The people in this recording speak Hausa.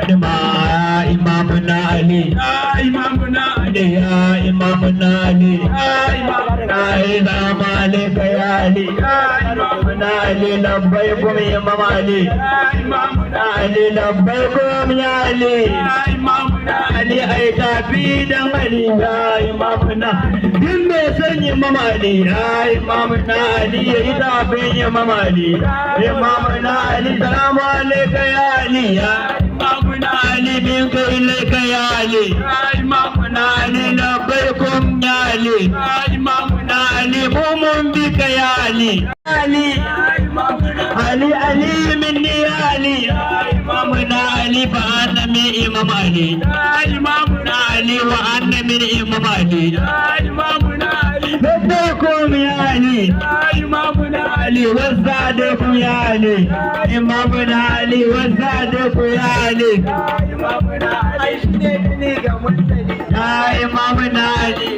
Adama Imamuna Ali Imamuna Ali ya Imamuna Ali Imamuna Ali Salamu alaika ya Ali Imamuna Ali labbaikum Imam Ali Imamuna Ali labbaikum ya Ali Imamuna Ali ai tafi dan Ali ya Imamuna din me san Imam Ali ya Imamuna Ali ya tafi Imam Ali Imamuna Ali Salamu alaika ya Ali ya Imamuna Ali minka ilaika ya Ali Imamuna Ali labbaikum ya Ali Imamuna Ali mumun bika ya Ali Ali Ali minni ya Ali Imamuna Ali fa anna min Imam Ali Imamuna Ali wa anna min Imam Ali Imamuna Ali labbaikum ya Ali Imamuna Ali wazadakum ya Ali Imamuna Ali wazadakum ya Ali Imamuna Ali ya Imamuna Ali